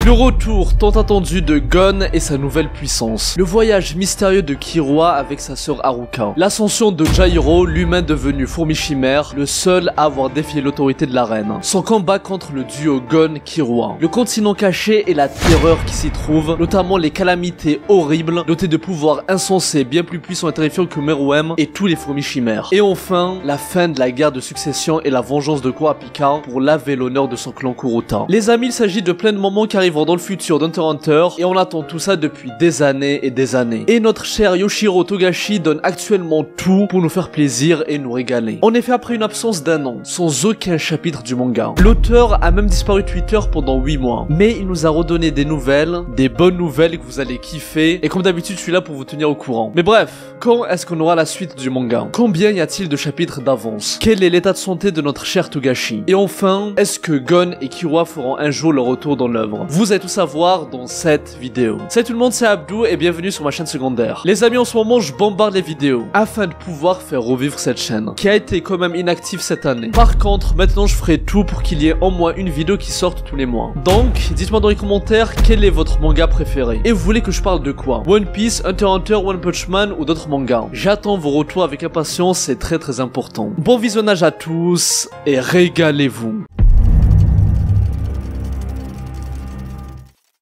Le retour tant attendu de Gon et sa nouvelle puissance. Le voyage mystérieux de Killua avec sa sœur Haruka. L'ascension de Jairo, l'humain devenu fourmi chimère, le seul à avoir défié l'autorité de la reine. Son combat contre le duo Gon-Killua. Le continent caché et la terreur qui s'y trouve, notamment les calamités horribles, dotées de pouvoirs insensés bien plus puissants et terrifiants que Meruem et tous les fourmis chimères. Et enfin, la fin de la guerre de succession et la vengeance de Kurapika pour laver l'honneur de son clan Kuruta. Les amis, il s'agit de plein de moments qui arriveront dans le futur d'Hunter x Hunter et on attend tout ça depuis des années et des années. Et notre cher Yoshiro Togashi donne actuellement tout pour nous faire plaisir et nous régaler. En effet, après une absence d'1 an, sans aucun chapitre du manga, l'auteur a même disparu de Twitter pendant 8 mois. Mais il nous a redonné des nouvelles, des bonnes nouvelles que vous allez kiffer, et comme d'habitude je suis là pour vous tenir au courant. Mais bref, quand est-ce qu'on aura la suite du manga? Combien y a-t-il de chapitres d'avance? Quel est l'état de santé de notre cher Togashi? Et enfin, est-ce que Gon et Killua feront un jour leur retour dans l'œuvre? Vous allez tout savoir dans cette vidéo. Salut tout le monde, c'est Abdou et bienvenue sur ma chaîne secondaire. Les amis, en ce moment je bombarde les vidéos afin de pouvoir faire revivre cette chaîne qui a été quand même inactive cette année. Par contre, maintenant je ferai tout pour qu'il y ait au moins une vidéo qui sorte tous les mois. Donc, dites-moi dans les commentaires quel est votre manga préféré. Et vous voulez que je parle de quoi? One Piece, Hunter x Hunter, One Punch Man ou d'autres mangas? J'attends vos retours avec impatience, c'est très important. Bon visionnage à tous et régalez-vous.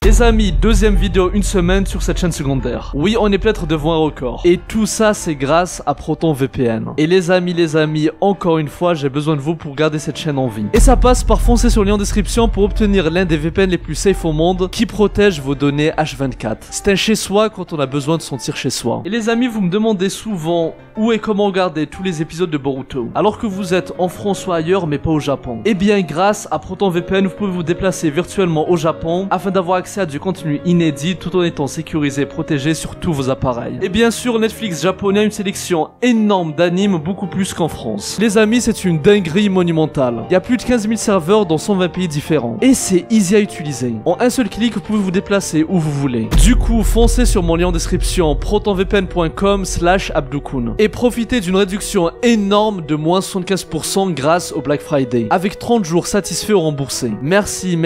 Les amis, deuxième vidéo une semaine sur cette chaîne secondaire. Oui, on est peut-être devant un record. Et tout ça, c'est grâce à ProtonVPN. Et les amis, encore une fois, j'ai besoin de vous pour garder cette chaîne en vie. Et ça passe par foncer sur le lien en description pour obtenir l'un des VPN les plus safe au monde qui protège vos données H24. C'est un chez-soi quand on a besoin de se sentir chez soi. Et les amis, vous me demandez souvent où et comment regarder tous les épisodes de Boruto, alors que vous êtes en France ou ailleurs, mais pas au Japon. Et bien, grâce à ProtonVPN, vous pouvez vous déplacer virtuellement au Japon afin d'avoir accès à du contenu inédit tout en étant sécurisé et protégé sur tous vos appareils. Et bien sûr, Netflix japonais a une sélection énorme d'animes, beaucoup plus qu'en France. Les amis, c'est une dinguerie monumentale. Il y a plus de 15 000 serveurs dans 120 pays différents. Et c'est easy à utiliser. En un seul clic, vous pouvez vous déplacer où vous voulez. Du coup, foncez sur mon lien en description protonvpn.com/abdoukun et profitez d'une réduction énorme de moins 75% grâce au Black Friday, avec 30 jours satisfaits ou remboursés. Merci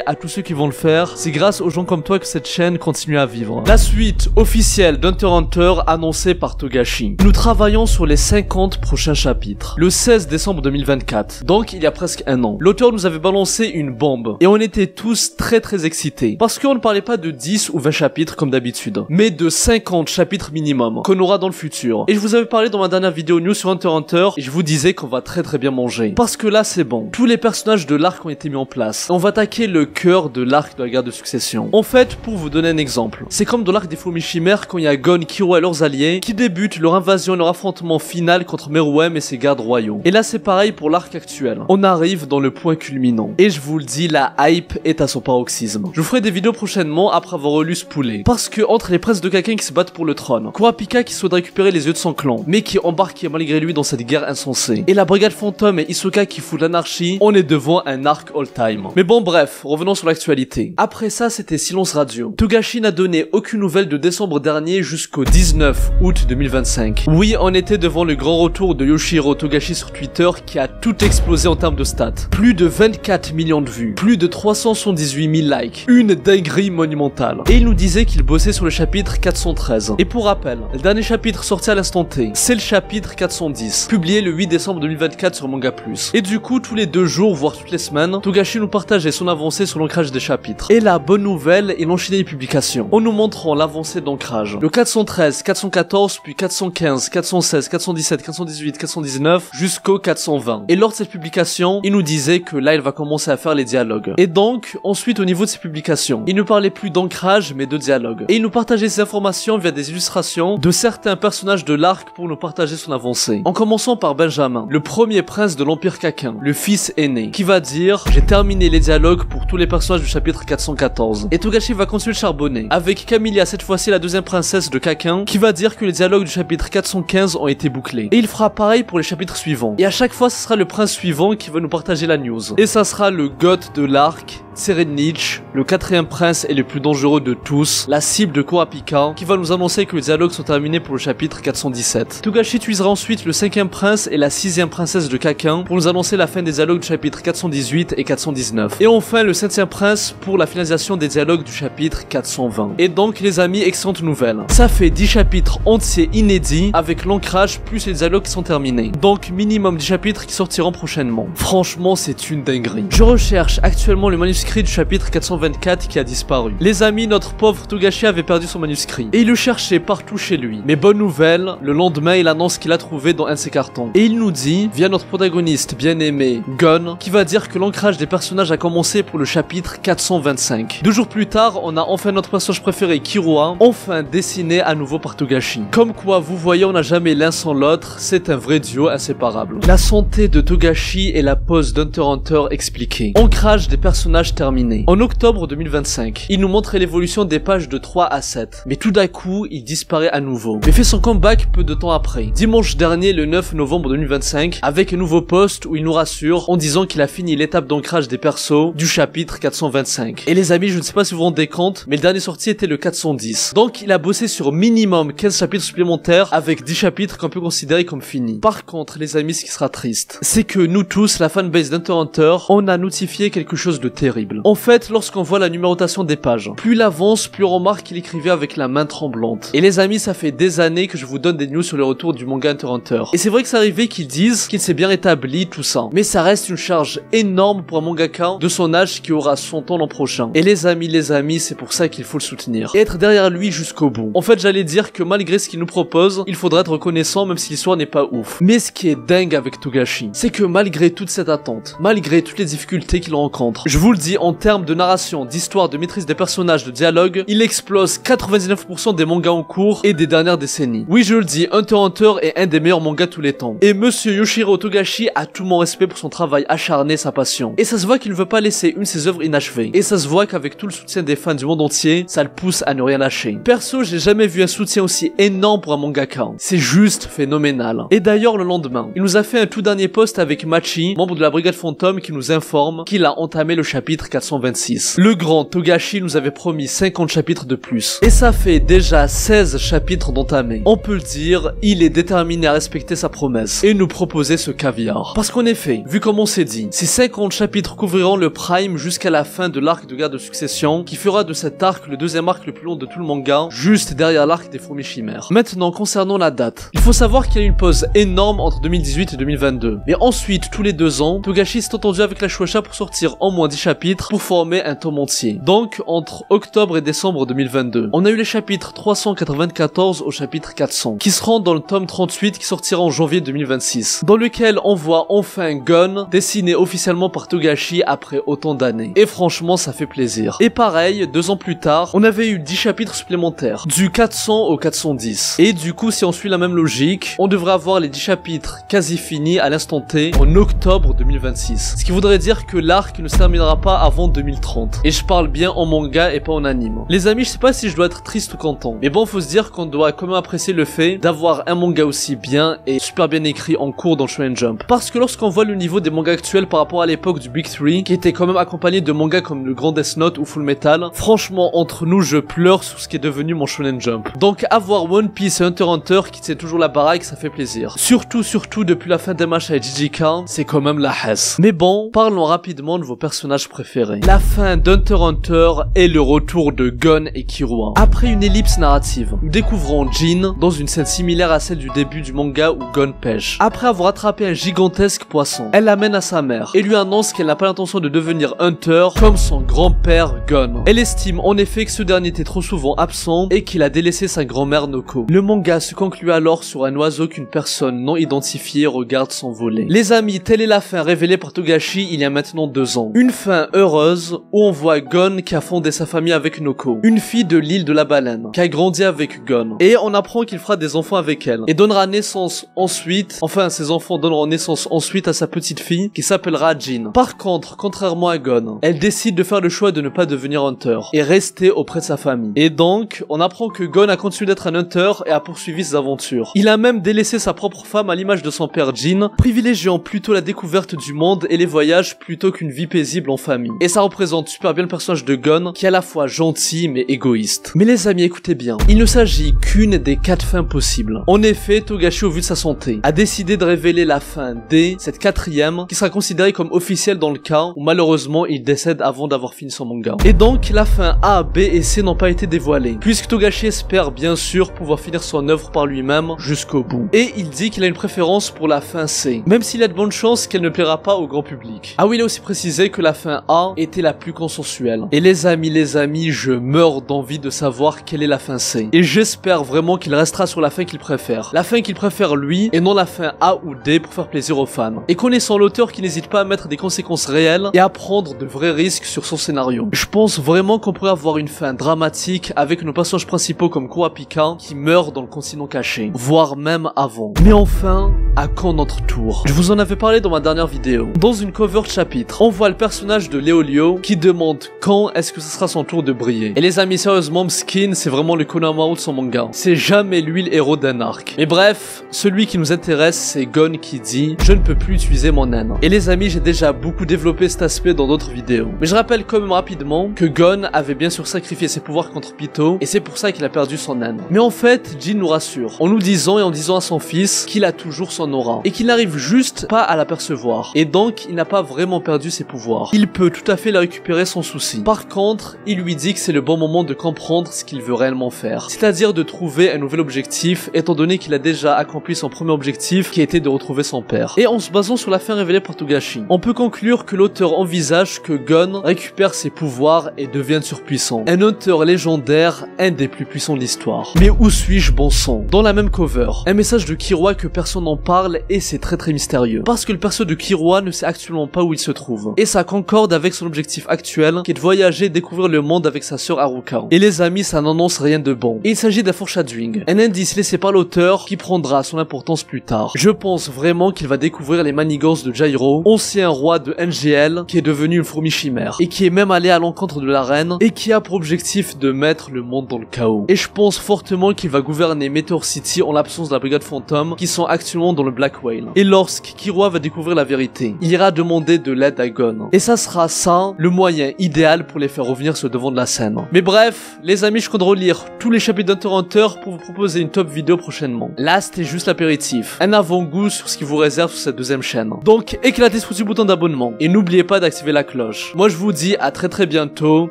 à tous ceux qui vont le faire. C'est grâce aux gens comme toi que cette chaîne continue à vivre. La suite officielle d'Hunter x Hunter annoncée par Togashi. Nous travaillons sur les 50 prochains chapitres. Le 16 décembre 2024, donc il y a presque 1 an. L'auteur nous avait balancé une bombe et on était tous très excités parce qu'on ne parlait pas de 10 ou 20 chapitres comme d'habitude, mais de 50 chapitres minimum qu'on aura dans le futur. Et je vous avais parlé dans ma dernière vidéo news sur Hunter x Hunter et je vous disais qu'on va très bien manger. Parce que là c'est bon. Tous les personnages de l'arc ont été mis en place. On va attaquer le cœur de l'arc de la guerre de succession. En fait, pour vous donner un exemple, c'est comme dans l'arc des fourmis chimères quand il y a Gon, Killua et leurs alliés qui débutent leur invasion et leur affrontement final contre Meruem et ses gardes royaux. Et là c'est pareil pour l'arc actuel. On arrive dans le point culminant. Et je vous le dis, la hype est à son paroxysme. Je vous ferai des vidéos prochainement après avoir relu ce poulet. Parce que entre les princes de Kaken qui se battent pour le trône, Kurapika qui souhaite récupérer les yeux de son clan, mais qui est embarqué malgré lui dans cette guerre insensée, et la brigade fantôme et Hisoka qui fout l'anarchie, on est devant un arc all time. Mais bon bref, revenons sur l'actualité. Après ça c'était silence radio. Togashi n'a donné aucune nouvelle de décembre dernier jusqu'au 19 août 2025. Oui, on était devant le grand retour de Yoshiro Togashi sur Twitter qui a tout explosé en termes de stats. Plus de 24 millions de vues, plus de 378 000 likes, une dinguerie monumentale. Et il nous disait qu'il bossait sur le chapitre 413. Et pour rappel, le dernier chapitre sorti à l'instant T, c'est le chapitre 410, publié le 8 décembre 2024 sur Manga Plus. Et du coup, tous les 2 jours, voire toutes les semaines, Togashi nous partageait son avancée sur l'ancrage des chapitres. Et la bonne nouvelle, il enchaînait les publications, en nous montrant l'avancée d'ancrage. Le 413, 414, puis 415, 416, 417, 418, 419, jusqu'au 420. Et lors de cette publication, il nous disait que là, il va commencer à faire les dialogues. Et donc, ensuite, au niveau de ses publications, il ne parlait plus d'ancrage, mais de dialogue. Et il nous partageait ces informations via des illustrations de certains personnages de l'arc pour nous partager son avancée. En commençant par Benjamin, le premier prince de l'Empire Kaken, le fils aîné, qui va dire « J'ai terminé les dialogues pour tous les personnages du chapitre 414. » Et Togashi va continuer de charbonner, avec Camilla, cette fois-ci la deuxième princesse de Kaken, qui va dire que les dialogues du chapitre 415 ont été bouclés. Et il fera pareil pour les chapitres suivants. Et à chaque fois, ce sera le prince suivant qui va nous partager la news. Et ça sera le god de l'arc, Tserenich, le quatrième prince et le plus dangereux de tous, la cible de Kurapika, qui va nous annoncer que les dialogues sont terminés pour le chapitre 417. Togashi utilisera ensuite le cinquième prince et la sixième princesse de Kakin pour nous annoncer la fin des dialogues du chapitre 418 et 419. Et enfin le septième prince pour la finalisation des dialogues du chapitre 420. Et donc les amis, excellente nouvelle. Ça fait 10 chapitres entiers inédits avec l'ancrage plus les dialogues qui sont terminés. Donc minimum 10 chapitres qui sortiront prochainement. Franchement c'est une dinguerie. Je recherche actuellement le manuscrit du chapitre 424 qui a disparu. Les amis, notre pauvre Togashi avait perdu son manuscrit et il le cherchait partout chez lui. Mais bonne nouvelle, le lendemain il annonce qu'il a trouvé dans un de ses cartons. Et il nous dit, via notre protagoniste bien aimé, Gon, qui va dire que l'ancrage des personnages a commencé pour le chapitre 425. 2 jours plus tard, on a enfin notre personnage préféré, Killua, enfin dessiné à nouveau par Togashi. Comme quoi, vous voyez, on n'a jamais l'un sans l'autre, c'est un vrai duo inséparable. La santé de Togashi et la pose d'Hunter x Hunter expliquée. Ancrage des personnages terminé. En octobre 2025, il nous montre l'évolution des pages de 3 à 7. Mais tout d'un coup, il disparaît à nouveau. Mais fait son comeback peu de temps après. Dimanche dernier, le 9 novembre 2025, avec un nouveau post où il nous rassure en disant qu'il a fini l'étape d'ancrage des persos du chapitre 425. Et les amis, je ne sais pas si vous vous rendez compte, mais le dernier sorti était le 410. Donc il a bossé sur minimum 15 chapitres supplémentaires avec 10 chapitres qu'on peut considérer comme finis. Par contre, les amis, ce qui sera triste, c'est que nous tous, la fanbase d'Hunter x Hunter, on a notifié quelque chose de terrible. En fait, lorsqu'on voit la numérotation des pages, plus il avance, plus on remarque qu'il écrivait avec la main tremblante. Et les amis, ça fait des années que je vous donne des news sur le retour du manga Hunter x Hunter. Et c'est vrai que c'est arrivé qu'ils disent qu'il s'est bien rétabli, tout ça. Mais ça reste une charge énorme pour un mangaka de son âge qui aura 100 ans l'an prochain. Et les amis, c'est pour ça qu'il faut le soutenir. Et être derrière lui jusqu'au bout. En fait, j'allais dire que malgré ce qu'il nous propose, il faudra être reconnaissant même si l'histoire n'est pas ouf. Mais ce qui est dingue avec Togashi, c'est que malgré toute cette attente, malgré toutes les difficultés qu'il rencontre, je vous le dis, en termes de narration, d'histoire, de maîtrise des personnages, de dialogue, il explose 99% des mangas en cours et des dernières décennies. Oui, je le dis, Hunter x Hunter est un des meilleurs mangas de tous les temps. Et monsieur Yoshihiro Togashi a tout mon respect pour son travail acharné, sa passion. Et ça se voit qu'il ne veut pas laisser une de ses œuvres inachevées. Et ça se voit qu'avec tout le soutien des fans du monde entier, ça le pousse à ne rien lâcher. Perso, j'ai jamais vu un soutien aussi énorme pour un mangaka. C'est juste phénoménal. Et d'ailleurs, le lendemain, il nous a fait un tout dernier post avec Machi, membre de la Brigade Fantôme, qui nous informe qu'il a entamé le chapitre 426. Le grand Togashi nous avait promis 50 chapitres de plus. Et ça fait déjà 16 chapitres d'entamés. On peut le dire, il est déterminé à respecter sa promesse et nous proposer ce caviar. Parce qu'en effet, vu comme on s'est dit, ces 50 chapitres couvriront le prime jusqu'à la fin de l'arc de guerre de succession, qui fera de cet arc le deuxième arc le plus long de tout le manga, juste derrière l'arc des fourmis chimères. Maintenant, concernant la date, il faut savoir qu'il y a eu une pause énorme entre 2018 et 2022. Mais ensuite, tous les 2 ans, Togashi s'est entendu avec la Shueisha pour sortir en moins 10 chapitres pour former un tome entier. Donc, entre octobre et décembre 2022, on a eu les chapitres 394 au chapitre 400, qui seront dans le tome 38 qui sortira en janvier 2026, dans lequel on voit enfin Gon dessiné officiellement par Togashi après autant d'années. Et franchement, ça fait plaisir. Et pareil, 2 ans plus tard, on avait eu 10 chapitres supplémentaires, du 400 au 410. Et du coup, si on suit la même logique, on devrait avoir les 10 chapitres quasi finis à l'instant T en octobre 2026. Ce qui voudrait dire que l'arc ne se terminera pas avant 2030. Et je parle bien en manga et pas en anime. Les amis, je sais pas si je dois être triste ou content, mais bon, faut se dire qu'on doit quand même apprécier le fait d'avoir un manga aussi bien et super bien écrit en cours dans Shonen Jump. Parce que lorsqu'on voit le niveau des mangas actuels par rapport à l'époque du Big 3, qui était quand même accompagné de mangas comme le Grand Death Note ou Full Metal, franchement, entre nous, je pleure sur ce qui est devenu mon Shonen Jump. Donc avoir One Piece et Hunter x Hunter qui tient toujours la baraque, ça fait plaisir. Surtout depuis la fin des matchs avec JJK, c'est quand même la hesse. Mais bon, parlons rapidement de vos personnages préférés. La fin d'Hunter x Hunter et le retour de Gon et Killua. Après une ellipse narrative, nous découvrons Jin dans une scène similaire à celle du début du manga où Gon pêche. Après avoir attrapé un gigantesque poisson, elle l'amène à sa mère et lui annonce qu'elle n'a pas l'intention de devenir Hunter comme son grand-père Gon. Elle estime en effet que ce dernier était trop souvent absent et qu'il a délaissé sa grand-mère Noko. Le manga se conclut alors sur un oiseau qu'une personne non identifiée regarde s'envoler. Les amis, telle est la fin révélée par Togashi il y a maintenant 2 ans. Une fin heureuse où on voit Gon qui a fondé sa famille avec Noko, une fille de l'île de la baleine, qui a grandi avec Gon. Et on apprend qu'il fera des enfants avec elle. Et donnera naissance ensuite, enfin ses enfants donneront naissance ensuite à sa petite fille qui s'appellera Jin. Par contre, contrairement à Gon, elle décide de faire le choix de ne pas devenir Hunter et rester auprès de sa famille. Et donc, on apprend que Gon a continué d'être un Hunter et a poursuivi ses aventures. Il a même délaissé sa propre femme à l'image de son père Jin, privilégiant plutôt la découverte du monde et les voyages plutôt qu'une vie paisible en famille. amis. Et ça représente super bien le personnage de Gon, qui est à la fois gentil mais égoïste. Mais les amis, écoutez bien, il ne s'agit qu'une des 4 fins possibles. En effet, Togashi, au vu de sa santé, a décidé de révéler la fin D, cette 4e, qui sera considérée comme officielle dans le cas où malheureusement il décède avant d'avoir fini son manga. Et donc la fin A, B et C n'ont pas été dévoilées, puisque Togashi espère bien sûr pouvoir finir son œuvre par lui-même jusqu'au bout. Et il dit qu'il a une préférence pour la fin C, même s'il a de bonnes chances qu'elle ne plaira pas au grand public. Ah oui, il a aussi précisé que la fin A était la plus consensuelle. Et les amis, je meurs d'envie de savoir quelle est la fin C. Et j'espère vraiment qu'il restera sur la fin qu'il préfère. La fin qu'il préfère lui, et non la fin A ou D pour faire plaisir aux fans. Et connaissant l'auteur qui n'hésite pas à mettre des conséquences réelles et à prendre de vrais risques sur son scénario. Je pense vraiment qu'on pourrait avoir une fin dramatique avec nos personnages principaux comme Kurapika qui meurt dans le continent caché, voire même avant. Mais enfin, à quand notre tour? Je vous en avais parlé dans ma dernière vidéo. Dans une cover de chapitre, on voit le personnage de Léolio qui demande quand est-ce que ce sera son tour de briller. Et les amis, sérieusement, Skin, c'est vraiment le Konamao de son manga. C'est jamais lui le héros d'un arc. Mais bref, celui qui nous intéresse, c'est Gon qui dit « Je ne peux plus utiliser mon naine ». Et les amis, j'ai déjà beaucoup développé cet aspect dans d'autres vidéos. Mais je rappelle quand même rapidement que Gon avait bien sûr sacrifié ses pouvoirs contre Pito, et c'est pour ça qu'il a perdu son naine. Mais en fait, Jin nous rassure, en nous disant et en disant à son fils qu'il a toujours son aura, et qu'il n'arrive juste pas à l'apercevoir. Et donc, il n'a pas vraiment perdu ses pouvoirs. Il peut tout à fait la récupérer sans souci. Par contre, il lui dit que c'est le bon moment de comprendre ce qu'il veut réellement faire. C'est-à-dire de trouver un nouvel objectif, étant donné qu'il a déjà accompli son premier objectif, qui était de retrouver son père. Et en se basant sur la fin révélée par Togashi, on peut conclure que l'auteur envisage que Gon récupère ses pouvoirs et devienne surpuissant. Un auteur légendaire, un des plus puissants de l'histoire. Mais où suis-je, bon sang? Dans la même cover, un message de Killua que personne n'en parle et c'est très mystérieux. Parce que le perso de Killua ne sait actuellement pas où il se trouve. Et ça concorde avec son objectif actuel, qui est de voyager et découvrir le monde avec sa sœur Haruka. Et les amis, ça n'annonce rien de bon. Et il s'agit d'un foreshadowing, un indice laissé par l'auteur qui prendra son importance plus tard. Je pense vraiment qu'il va découvrir les manigances de Jairo, ancien roi de NGL, qui est devenu une fourmi chimère, et qui est même allé à l'encontre de la reine, et qui a pour objectif de mettre le monde dans le chaos. Et je pense fortement qu'il va gouverner Meteor City en l'absence de la brigade fantôme, qui sont actuellement dans le Black Whale. Et lorsque Killua va découvrir la vérité, il ira demander de l'aide à Gon. Et ça sera ça, le moyen idéal pour les faire revenir sur le devant de la scène. Mais bref, les amis, je compte relire tous les chapitres d'Hunter x Hunter pour vous proposer une top vidéo prochainement. Là, c'était juste l'apéritif. Un avant-goût sur ce qui vous réserve sur cette deuxième chaîne. Donc, éclatez ce petit bouton d'abonnement. Et n'oubliez pas d'activer la cloche. Moi, je vous dis à très bientôt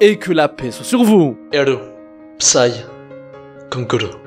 et que la paix soit sur vous. Eru, Psy, Konkuru.